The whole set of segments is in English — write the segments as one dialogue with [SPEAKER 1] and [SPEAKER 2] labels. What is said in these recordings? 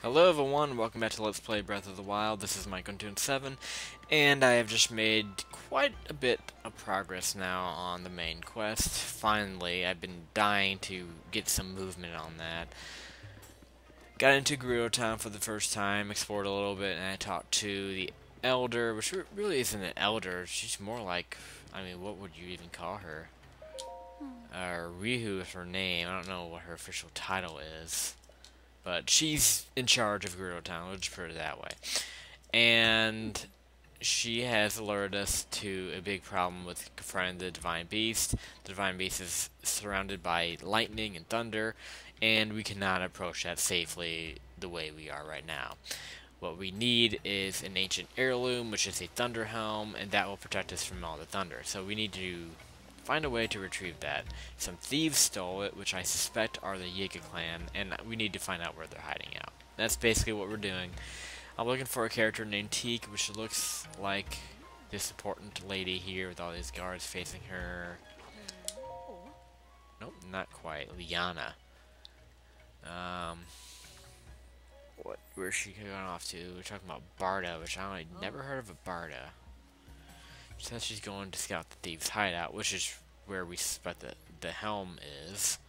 [SPEAKER 1] Hello everyone, welcome back to Let's Play Breath of the Wild. This is Mike127, and I have just made quite a bit of progress now on the main quest. Finally, I've been dying to get some movement on that. Got into Gerudo town for the first time, explored a little bit, and I talked to the elder, which really isn't an elder, she's more like, I mean, what would you even call her? Rihu is her name, I don't know what her official title is. But she's in charge of Gerudo Town, let's put it that way. And she has alerted us to a big problem with confronting the Divine Beast. The Divine Beast is surrounded by lightning and thunder, and we cannot approach that safely the way we are right now. What we need is an ancient heirloom, which is a thunder helm, and that will protect us from all the thunder. So we need to find a way to retrieve that. Some thieves stole it, which I suspect are the Yiga clan, and we need to find out where they're hiding out. That's basically what we're doing. I'm looking for a character named Teak, which looks like this important lady here with all these guards facing her. Nope, not quite. Liana. Where's she going off to? We're talking about Barda, which I never heard of a Barda. She says she's going to scout the thieves' hideout, which is where we suspect the helm is.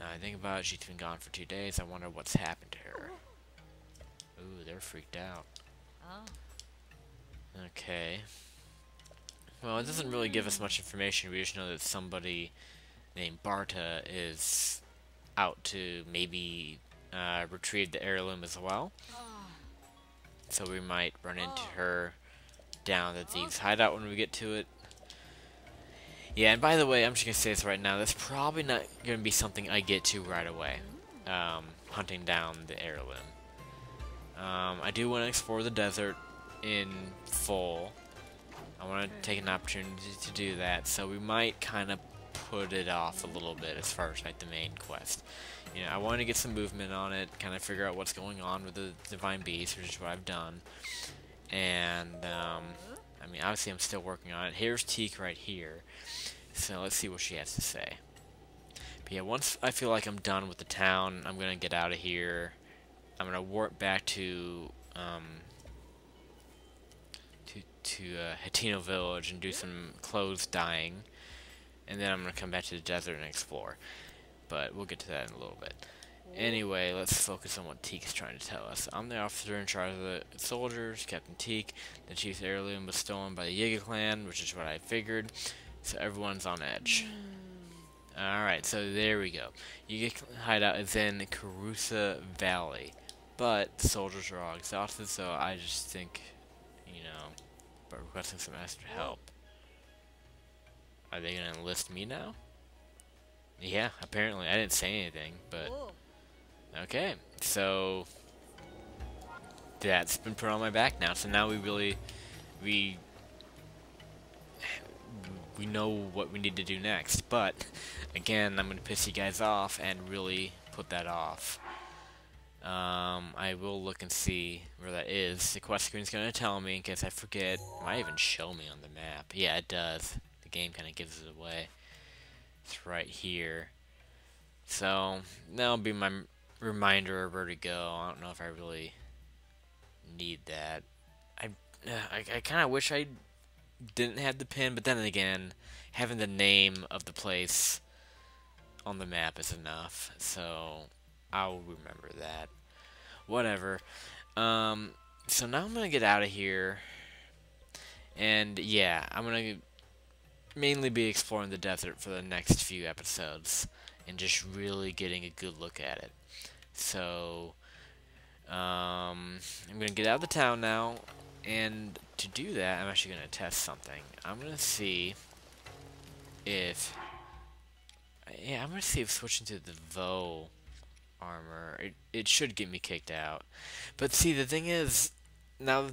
[SPEAKER 1] Now I think about it, she's been gone for 2 days. I wonder what's happened to her. Ooh, they're freaked out. Okay. Well, it doesn't really give us much information. We just know that somebody named Barta is out to maybe retrieve the heirloom as well. So we might run into her down the thieves' hideout when we get to it. Yeah, and by the way, I'm just gonna say this right now, that's probably not gonna be something I get to right away. Hunting down the heirloom. I do want to explore the desert in full. I want to take an opportunity to do that, so we might kind of put it off a little bit as far as like the main quest. You know, I want to get some movement on it, kind of figure out what's going on with the Divine Beast, which is what I've done. And, I mean, obviously I'm still working on it. Here's Teak right here. So let's see what she has to say. But yeah, once I feel like I'm done with the town, I'm going to get out of here. I'm going to warp back to Hateno Village and do some clothes dyeing. And then I'm going to come back to the desert and explore. But we'll get to that in a little bit. Anyway, let's focus on what Teak is trying to tell us. I'm the officer in charge of the soldiers, Captain Teak. The chief's heirloom was stolen by the Yiga clan, which is what I figured. So everyone's on edge. Alright, so there we go. Yiga hideout is in Karusa Valley. But the soldiers are all exhausted, so I just think, you know, by requesting some extra help. Are they going to enlist me now? Yeah, apparently. I didn't say anything, but... Okay, so that's been put on my back now. So now we know what we need to do next. But again, I'm gonna piss you guys off and really put that off. I will look and see where that is. The quest screen's gonna tell me in case I forget. It might even show me on the map. Yeah, it does. The game kind of gives it away. It's right here. So that'll be my reminder of where to go. I don't know if I really need that. I kind of wish I didn't have the pin, but then again, having the name of the place on the map is enough. So I'll remember that. Whatever. So now I'm gonna get out of here, and yeah, I'm gonna mainly be exploring the desert for the next few episodes and just really getting a good look at it. So, I'm going to get out of the town now, and to do that, I'm actually going to test something. I'm going to see if... Yeah, I'm going to see if switching to the Vo armor, it should get me kicked out. But see, the thing is, now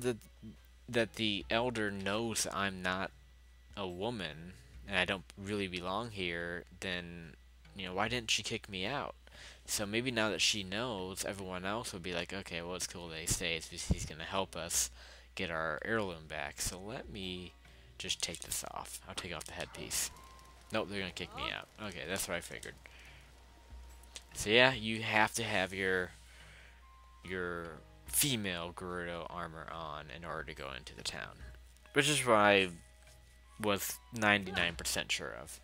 [SPEAKER 1] that the Elder knows I'm not a woman, and I don't really belong here, then, you know, why didn't she kick me out? So maybe now that she knows, everyone else will be like, okay, well, it's cool that he stays because he's going to help us get our heirloom back. So let me just take this off. I'll take off the headpiece. Nope, they're going to kick me out. Okay, that's what I figured. So yeah, you have to have your your female Gerudo armor on in order to go into the town, which is what I was 99% sure of.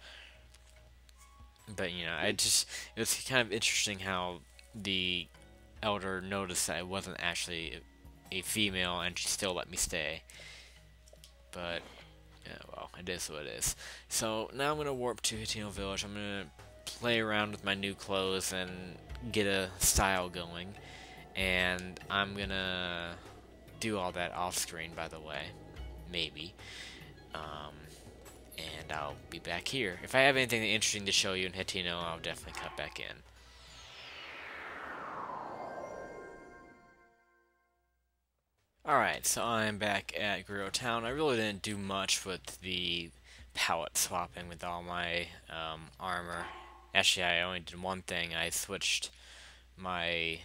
[SPEAKER 1] But you know, it was kind of interesting how the elder noticed that it wasn't actually a female, and she still let me stay. But yeah, well, it is what it is. So now I'm gonna warp to Hitino Village. I'm gonna play around with my new clothes and get a style going. And I'm gonna do all that off screen, by the way. Maybe. And I'll be back here. If I have anything interesting to show you in Hitino, I'll definitely cut back in. Alright, so I'm back at Gerudo Town. I really didn't do much with the palette swapping with all my armor. Actually, I only did one thing. I switched my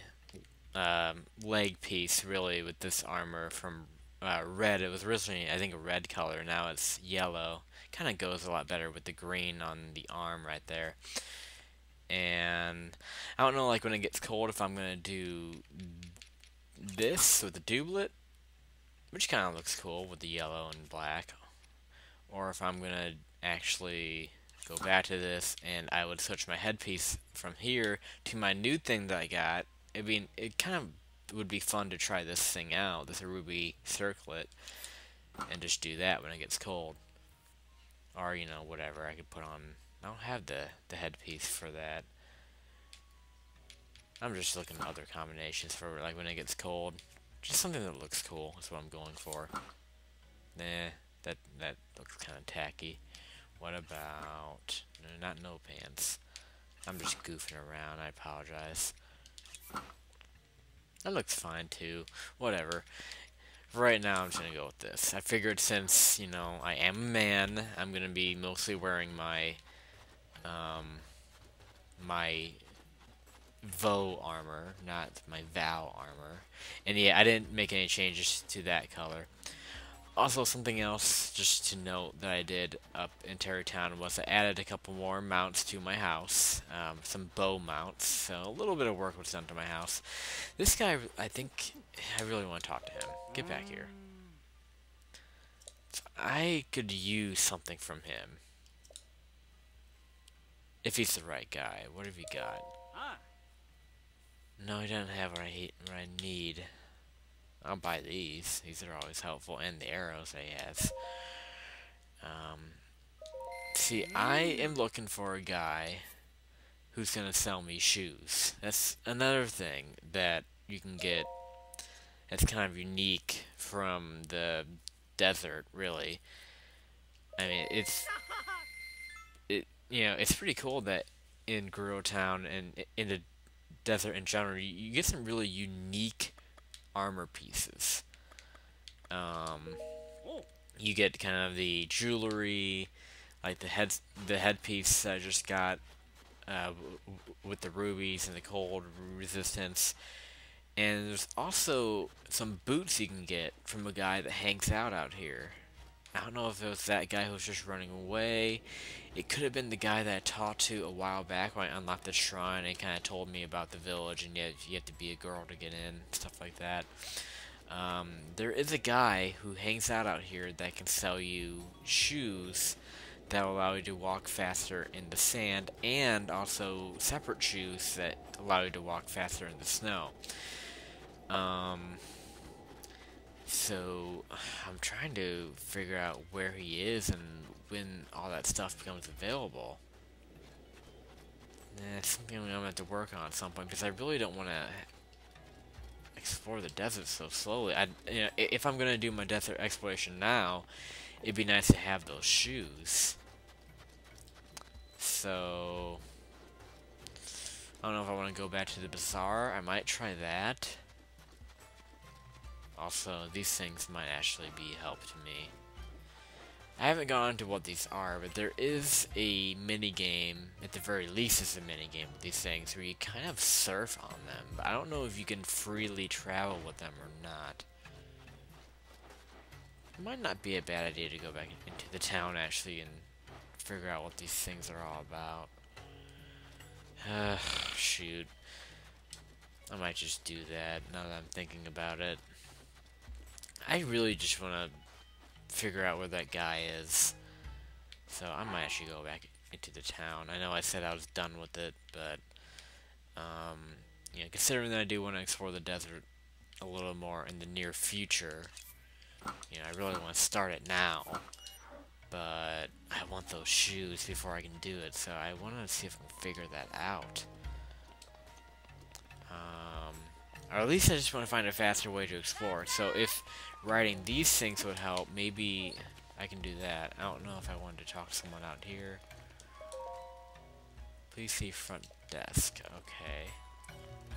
[SPEAKER 1] leg piece, really, with this armor from red. It was originally, I think, a red color. Now it's yellow. Kind of goes a lot better with the green on the arm right there. And I don't know, like, when it gets cold, if I'm going to do this with the doublet, which kind of looks cool with the yellow and black, or if I'm going to actually go back to this and I would switch my headpiece from here to my new thing that I got. I mean, it kind of would be fun to try this thing out, this ruby circlet, and just do that when it gets cold. Or, you know, whatever, I could put on... I don't have the headpiece for that. I'm just looking at other combinations for, like, when it gets cold. Just something that looks cool is what I'm going for. Nah, that looks kind of tacky. What about... No, not no pants. I'm just goofing around, I apologize. That looks fine, too. Whatever. Right now, I'm just gonna go with this. I figured since, you know, I am a man, I'm gonna be mostly wearing my, my Vo armor, not my Val armor. And yeah, I didn't make any changes to that color. Also, something else just to note that I did up in Terrytown was I added a couple more mounts to my house, some bow mounts, so a little bit of work was done to my house. This guy, I think, I really want to talk to him. Get back here. So I could use something from him. If he's the right guy. What have you got? No, he doesn't have what I need. I'll buy these. These are always helpful. And the arrows that he has. See, I am looking for a guy who's going to sell me shoes. That's another thing that you can get that's kind of unique from the desert, really. I mean, you know, it's pretty cool that in Gerudo Town and in the desert in general, you get some really unique armor pieces. You get kind of the jewelry, like the headpiece that I just got with the rubies and the cold resistance. And there's also some boots you can get from a guy that hangs out here. I don't know if it was that guy who was just running away. It could have been the guy that I talked to a while back when I unlocked the shrine and kind of told me about the village and yet you have to be a girl to get in, stuff like that. There is a guy who hangs out here that can sell you shoes that will allow you to walk faster in the sand, and also separate shoes that allow you to walk faster in the snow. So I'm trying to figure out where he is and when all that stuff becomes available. It's something I'm gonna have to work on at some point because I really don't want to explore the desert so slowly. You know, if I'm gonna do my desert exploration now, it'd be nice to have those shoes. So I don't know if I want to go back to the bazaar. I might try that. Also, these things might actually be help to me. I haven't gone into what these are, but there is a mini-game, at the very least it's a mini-game with these things, where you kind of surf on them, but I don't know if you can freely travel with them or not. It might not be a bad idea to go back into the town, actually, and figure out what these things are all about. Shoot. I might just do that now that I'm thinking about it. I really just want to figure out where that guy is. So I might actually go back into the town. I know I said I was done with it, but you know, considering that I do want to explore the desert a little more in the near future, you know, I really want to start it now. But I want those shoes before I can do it, so I want to see if I can figure that out. Or at least I just want to find a faster way to explore. So if riding these things would help, maybe I can do that. I don't know if I wanted to talk to someone out here. Please see front desk. Okay.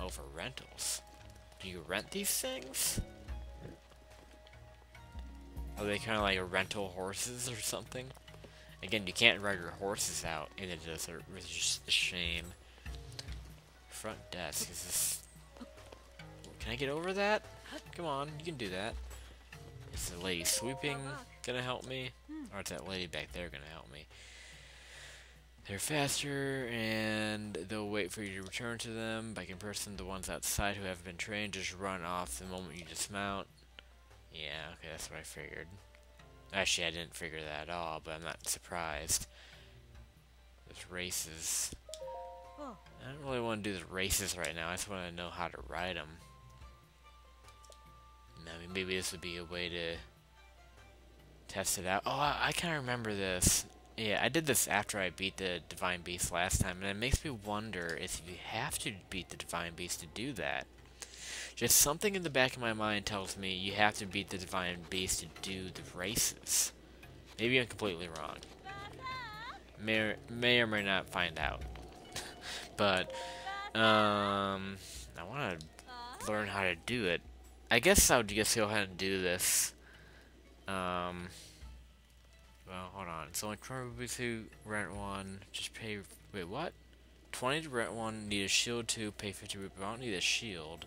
[SPEAKER 1] Oh, for rentals. Do you rent these things? Are they kind of like rental horses or something? Again, you can't ride your horses out in the desert, which is just a shame. Front desk, is this... Can I get over that? Come on, you can do that. Is the lady sweeping gonna help me? Or is that lady back there gonna help me? They're faster, and they'll wait for you to return to them. By comparison, the ones outside who haven't been trained just run off the moment you dismount. Yeah, okay, that's what I figured. Actually, I didn't figure that at all, but I'm not surprised. There's races. I don't really want to do the races right now. I just want to know how to ride them. I mean, maybe this would be a way to test it out. Oh, I kind of remember this. Yeah, I did this after I beat the Divine Beast last time, and it makes me wonder if you have to beat the Divine Beast to do that. Just something in the back of my mind tells me you have to beat the Divine Beast to do the races. Maybe I'm completely wrong. May or may not find out. But, I want to learn how to do it. I guess I would just go ahead and do this. Well, hold on. It's only 20 rupees to rent one. Just pay... Wait, what? 20 to rent one. Need a shield to pay 50 rupees. I don't need a shield.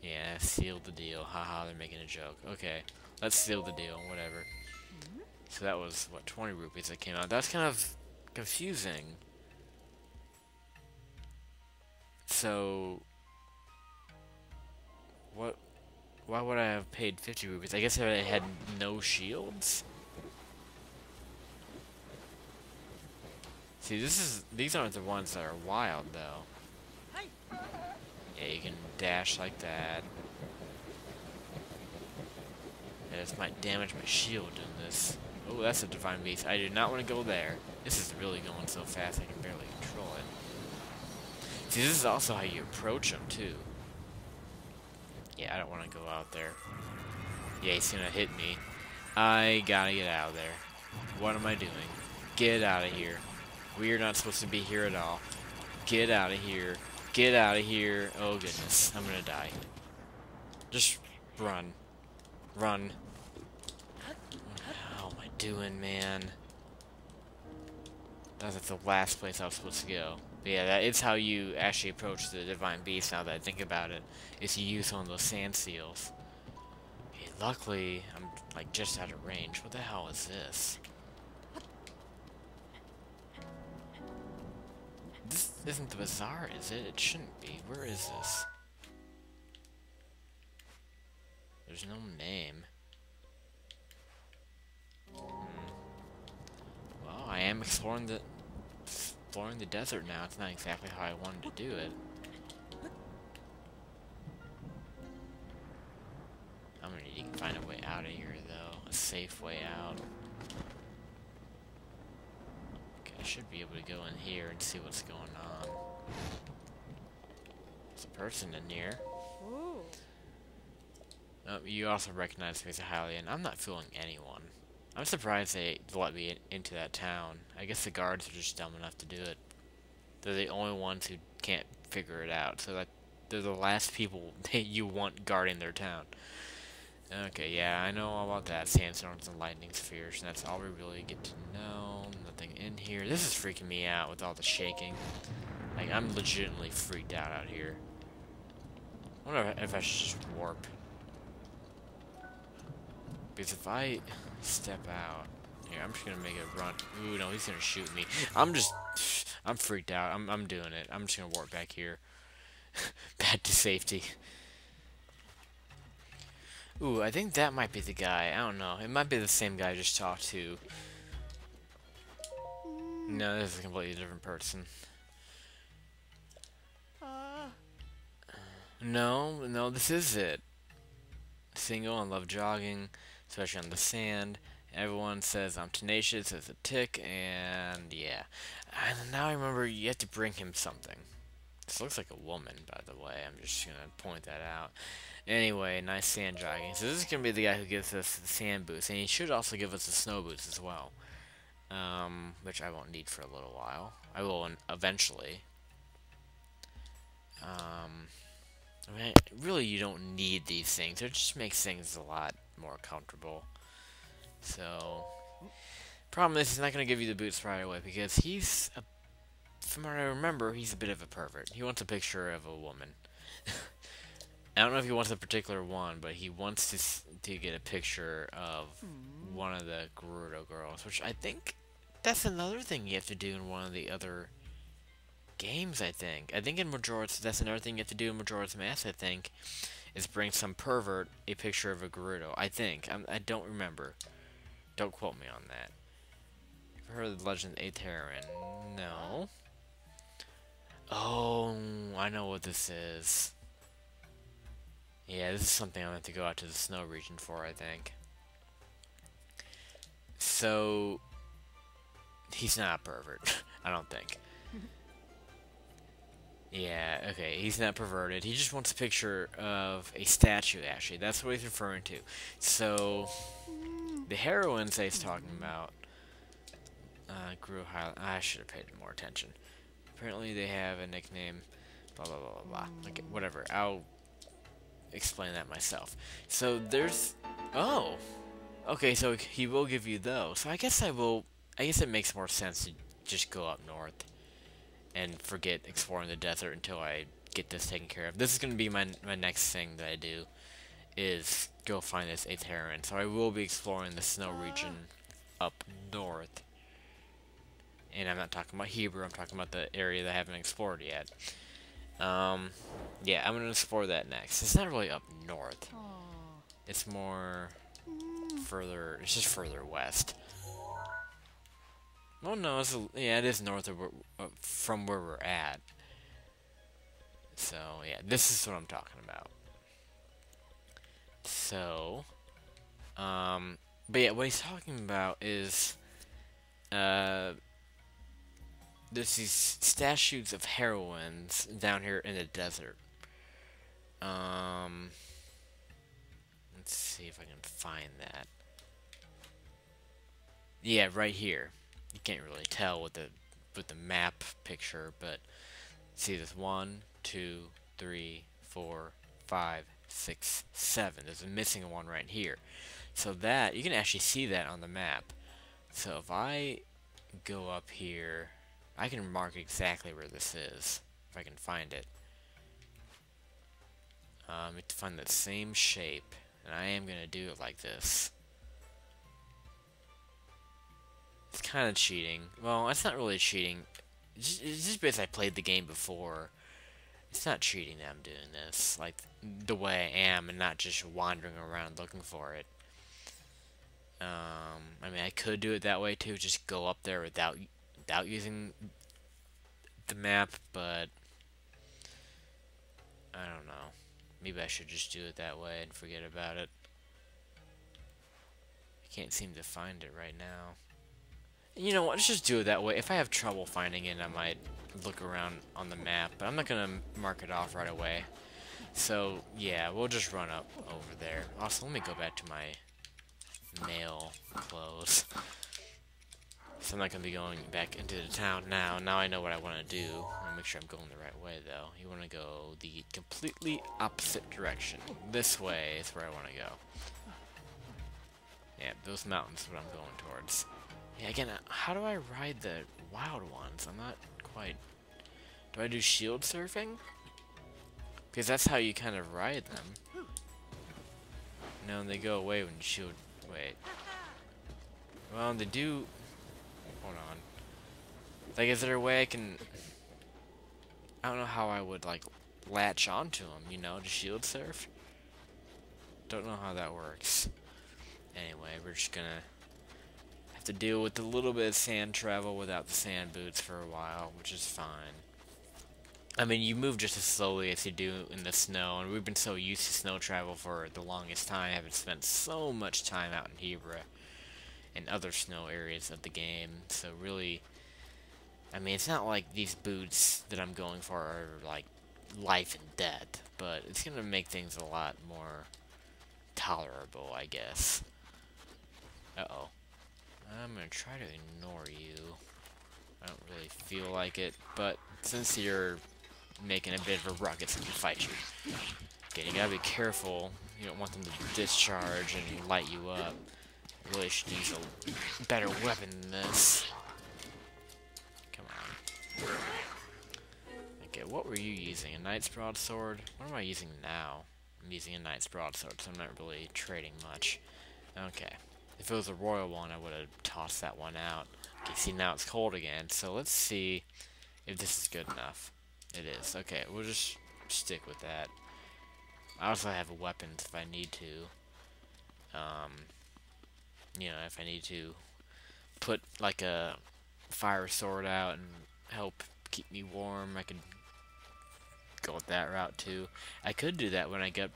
[SPEAKER 1] Yeah, seal the deal. Haha, they're making a joke. Okay, let's seal the deal. Whatever. So that was, what, 20 rupees that came out. That's kind of confusing. So... What... Why would I have paid 50 rupees? I guess I had no shields? See, these aren't the ones that are wild, though. Yeah, you can dash like that. Yeah, this might damage my shield doing this. Oh, that's a Divine Beast. I do not want to go there. This is really going so fast I can barely control it. See, this is also how you approach them, too. Yeah, I don't want to go out there. Yeah, he's gonna hit me. I gotta get out of there. What am I doing? Get out of here. We're not supposed to be here at all. Get out of here. Get out of here. Oh, goodness. I'm gonna die. Just run. Run. What the hell am I doing, man? That's the last place I was supposed to go. But yeah, that is how you actually approach the Divine Beast, now that I think about it, is you use one of those sand seals. Okay, luckily, I'm like just out of range. What the hell is this? This isn't the bazaar, is it? It shouldn't be. Where is this? There's no name. Well, I am exploring the desert now. It's not exactly how I wanted to do it. I'm gonna need to find a way out of here, though. A safe way out. Okay, I should be able to go in here and see what's going on. There's a person in here. You also recognize me as a Hylian. I'm not fooling anyone. I'm surprised they let me into that town. I guess the guards are just dumb enough to do it. They're the only ones who can't figure it out. So that they're the last people that you want guarding their town. Okay, yeah, I know all about that. Sandstorms and lightning spheres. And that's all we really get to know. Nothing in here. This is freaking me out with all the shaking. Like, I'm legitimately freaked out here. I wonder if I should just warp. Because if I step out... Here, I'm just gonna make a run. Ooh, no, he's gonna shoot me. I'm freaked out. I'm doing it. I'm just gonna warp back here. Back to safety. Ooh, I think that might be the guy. I don't know. It might be the same guy I just talked to. No, this is a completely different person. No, this is it. Single and love jogging, especially on the sand. Everyone says I'm tenacious as a tick, and yeah. And now I remember you have to bring him something. This looks like a woman, by the way. I'm just gonna point that out. Anyway, nice sand jogging. So this is gonna be the guy who gives us the sand boots, and he should also give us the snow boots as well. Which I won't need for a little while. I will eventually. I mean, really, you don't need these things. It just makes things a lot more comfortable. So, problem is, he's not going to give you the boots right away because from what I remember, he's a bit of a pervert. He wants a picture of a woman. I don't know if he wants a particular one, but he wants to get a picture of one of the Gerudo girls, which I think that's another thing you have to do in one of the other games, I think in Majora's, that's another thing you have to do in Majora's Mask, I think, is bring some pervert a picture of a Gerudo. I don't remember. Don't quote me on that. You've heard of the legend of Aetherin? No. Oh, I know what this is. Yeah, this is something I'm gonna have to go out to the snow region for, I think. So, he's not a pervert. I don't think. Yeah, okay, he's not perverted. He just wants a picture of a statue, actually. That's what he's referring to. So, the heroines that he's talking about, grew high. I should have paid more attention. Apparently they have a nickname, blah, blah, blah, blah, blah. Okay, whatever, I'll explain that myself. So, there's... Oh! Okay, so he will give you those. So I guess it makes more sense to just go up north and forget exploring the desert until I get this taken care of. This is going to be my next thing that I do, is go find this Aetherin. So I will be exploring the snow region up north. And I'm not talking about Hebrew, I'm talking about the area that I haven't explored yet. Yeah, I'm going to explore that next. It's not really up north. It's more further, it's just further west. Oh no, yeah, it is north of from where we're at. So, yeah, this is what I'm talking about. So, but yeah, what he's talking about is, there's these statues of heroines down here in the desert. Let's see if I can find that. Yeah, right here. You can't really tell with the map picture, but see this 1, 2, 3, 4, 5, 6, 7. There's a missing one right here. So that you can actually see that on the map. So if I go up here, I can mark exactly where this is if I can find it. I have to find that same shape, and I am gonna do it like this. It's kind of cheating. Well, it's not really cheating. It's just because I played the game before. It's not cheating that I'm doing this, like, the way I am, and not just wandering around looking for it. I mean, I could do it that way too, just go up there without using the map, but I don't know. Maybe I should just do it that way and forget about it. I can't seem to find it right now. You know what, let's just do it that way. If I have trouble finding it, I might look around on the map, but I'm not gonna mark it off right away. So, yeah, we'll just run up over there. Also, let me go back to my male clothes. So I'm not gonna be going back into the town now. Now I know what I want to do. I want to make sure I'm going the right way, though. You want to go the completely opposite direction. This way is where I want to go. Yeah, those mountains is what I'm going towards. Yeah, again, how do I ride the wild ones? I'm not quite... Do I do shield surfing? Because that's how you kind of ride them. No, they go away when you shield... Wait. Well, they do... Hold on. Like, is there a way I can... I don't know how I would, like, latch onto them, you know, to shield surf? Don't know how that works. Anyway, we're just gonna have to deal with a little bit of sand travel without the sand boots for a while, which is fine. I mean, you move just as slowly as you do in the snow, and we've been so used to snow travel for the longest time. I haven't spent so much time out in Hebra and other snow areas of the game, so really, I mean, it's not like these boots that I'm going for are, like, life and death, but it's gonna make things a lot more tolerable, I guess. Uh-oh. I'm gonna try to ignore you. I don't really feel like it, but since you're making a bit of a ruckus, I'm gonna fight you. Okay, you gotta be careful. You don't want them to discharge and light you up. You really should use a better weapon than this. Come on. Okay, what were you using? A Knight's Broadsword? What am I using now? I'm using a Knight's Broadsword, so I'm not really trading much. Okay. If it was a royal one, I would have tossed that one out. Okay, see, now it's cold again, so let's see if this is good enough. It is. Okay, we'll just stick with that. I also have weapons if I need to. You know, if I need to put, like, a fire sword out and help keep me warm, I could go with that route, too. I could do that when I get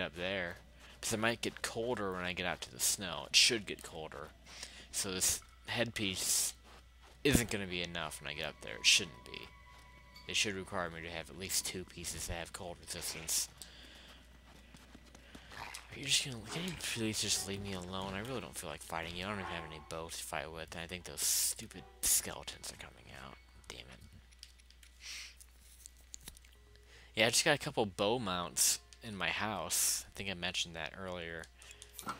[SPEAKER 1] up there. Because it might get colder when I get out to the snow. It should get colder. So this headpiece isn't going to be enough when I get up there. It shouldn't be. It should require me to have at least 2 pieces that have cold resistance. Are you just gonna... Can you please just leave me alone? I really don't feel like fighting you. I don't even have any bows to fight with. And I think those stupid skeletons are coming out. Damn it. Yeah, I just got a couple bow mounts in my house. I think I mentioned that earlier.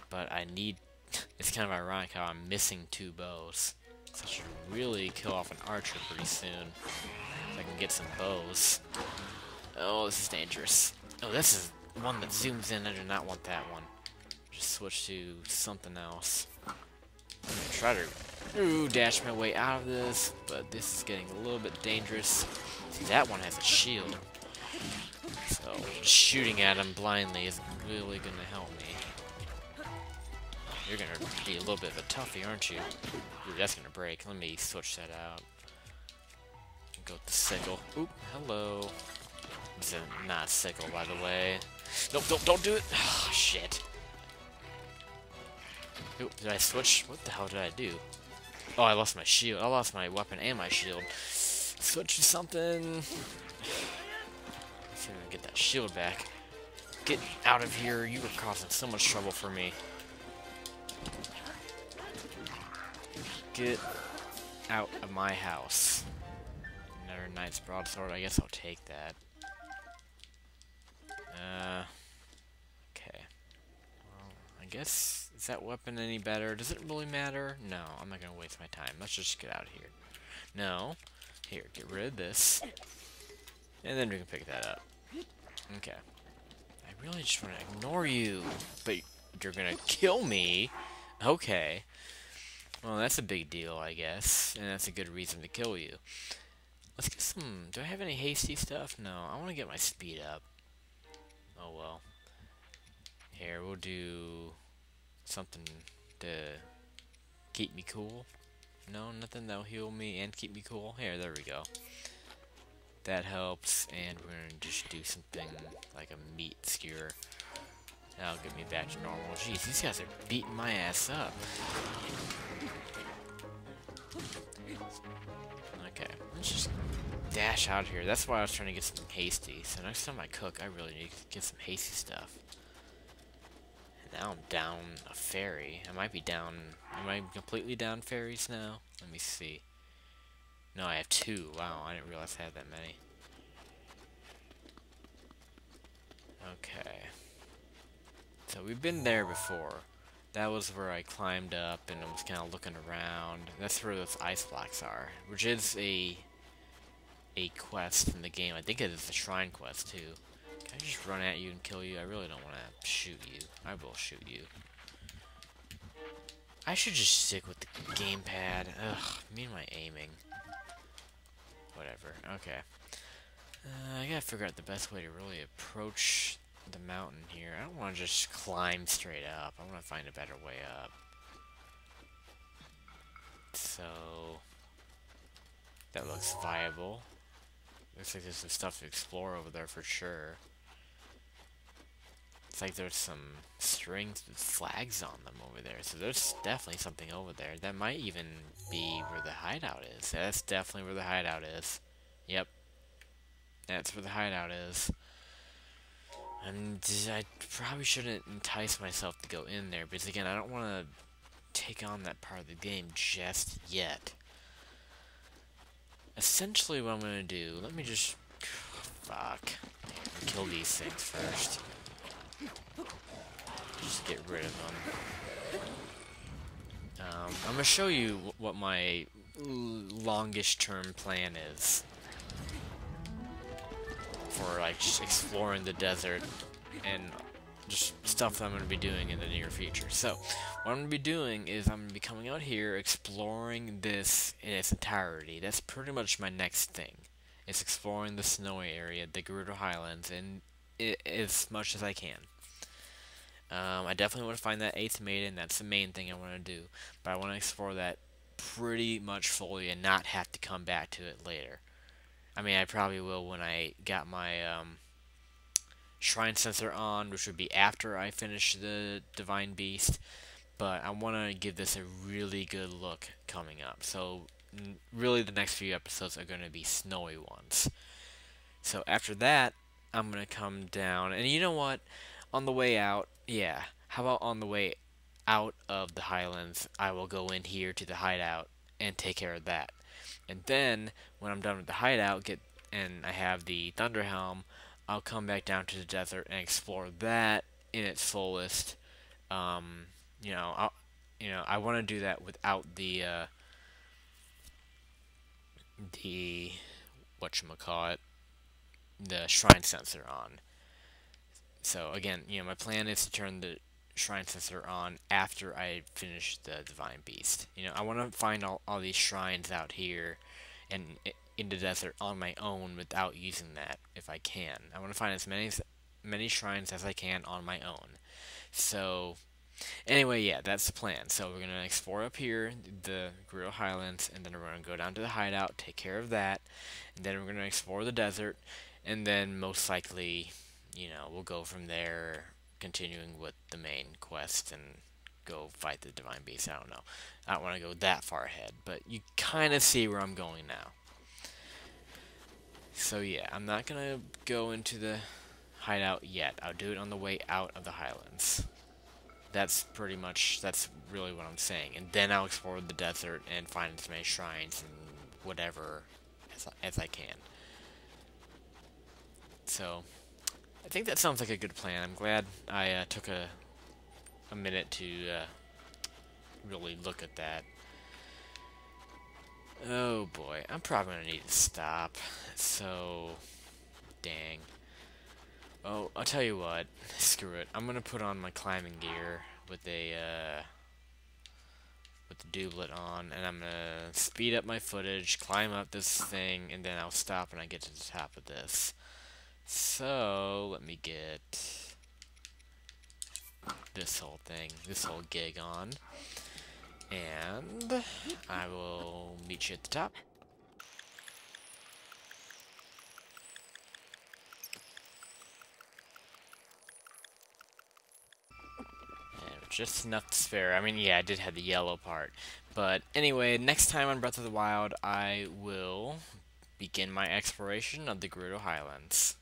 [SPEAKER 1] But I need... It's kind of ironic how I'm missing 2 bows. So I should really kill off an archer pretty soon. If I can get some bows. Oh, this is dangerous. Oh, this is one that zooms in. I do not want that one. Just switch to something else. I'm gonna try to dash my way out of this, but this is getting a little bit dangerous. See, that one has a shield. So, just shooting at him blindly isn't really gonna help me. You're gonna be a little bit of a toughie, aren't you? Ooh, that's gonna break. Let me switch that out. Go with the sickle. Oop, hello. It's not a sickle, by the way. Nope, don't do it! Oh, shit. Oop, did I switch? What the hell did I do? Oh, I lost my shield. I lost my weapon and my shield. Switch to something. See if I can get that shield back. Get out of here. You were causing so much trouble for me. Get out of my house. Another Knight's Broadsword. I guess I'll take that. Okay. Well, I guess... Is that weapon any better? Does it really matter? No, I'm not gonna waste my time. Let's just get out of here. No. Here, get rid of this. And then we can pick that up. Okay. I really just want to ignore you. But you're gonna kill me? Okay. Well, that's a big deal, I guess. And that's a good reason to kill you. Let's get some... Do I have any hasty stuff? No, I want to get my speed up. Oh, well. Here, we'll do something to keep me cool. No, nothing that'll heal me and keep me cool. Here, there we go. That helps, and we're going to just do something like a meat skewer. That'll get me back to normal. Jeez, these guys are beating my ass up. Okay, let's just dash out of here. That's why I was trying to get some hasty. So next time I cook, I really need to get some hasty stuff. And now I'm down a fairy. I might be down... Am I completely down fairies now? Let me see. No, I have 2. Wow, I didn't realize I had that many. Okay. So we've been there before. That was where I climbed up and I was kind of looking around. That's where those ice blocks are, which is a quest in the game. I think it is a shrine quest too. Can I just run at you and kill you? I really don't want to shoot you. I will shoot you. I should just stick with the gamepad. Ugh, me and my aiming. whatever. Okay. I gotta figure out the best way to really approach the mountain here. I don't want to just climb straight up. I want to find a better way up. So that looks viable. Looks like there's some stuff to explore over there for sure. It's like there's some strings with flags on them over there. So there's definitely something over there. That might even be where the hideout is. That's definitely where the hideout is. Yep. That's where the hideout is. And I probably shouldn't entice myself to go in there, because again, I don't want to take on that part of the game just yet. Essentially what I'm going to do, let me just... Fuck. Kill these things first. Just get rid of them. I'm going to show you what my longest term plan is. For like just exploring the desert and just stuff that I'm going to be doing in the near future. So, what I'm going to be doing is I'm going to be coming out here, exploring this in its entirety. That's pretty much my next thing. It's exploring the snowy area, the Gerudo Highlands, and as much as I can. I definitely want to find that 8th maiden. That's the main thing I want to do. But I want to explore that pretty much fully and not have to come back to it later. I mean, I probably will when I got my shrine sensor on, which would be after I finish the Divine Beast. But I want to give this a really good look coming up. So, really the next few episodes are going to be snowy ones. So after that, I'm going to come down. And you know what? On the way out, yeah. How about on the way out of the Highlands, I will go in here to the hideout and take care of that. And then, when I'm done with the hideout, and I have the Thunder Helm, I'll come back down to the desert and explore that in its fullest. I want to do that without the whatchamacallit, the shrine sensor on. So again, my plan is to turn the shrine sensor on after I finish the Divine Beast. I want to find all these shrines out here and in the desert on my own without using that if I can. I want to find as many shrines as I can on my own. So anyway, yeah, that's the plan. So we're going to explore up here, the Gerudo Highlands, and then we're going to go down to the hideout, take care of that, and then we're going to explore the desert, and then most likely, we'll go from there, continuing with the main quest and go fight the Divine Beast. I don't know. I don't want to go that far ahead, but you kind of see where I'm going now. So yeah, I'm not going to go into the hideout yet. I'll do it on the way out of the Highlands. That's really what I'm saying. And then I'll explore the desert and find as many shrines and whatever as I can. So, I think that sounds like a good plan. I'm glad I took a minute to really look at that. Oh boy, I'm probably going to need to stop. So, dang. Oh, I'll tell you what. Screw it. I'm gonna put on my climbing gear with the doublet on, and I'm gonna speed up my footage, climb up this thing, and then I'll stop when I get to the top of this. So let me get this whole gig on, and I will meet you at the top. Just enough to spare. I mean, yeah, I did have the yellow part. But anyway, next time on Breath of the Wild, I will begin my exploration of the Gerudo Highlands.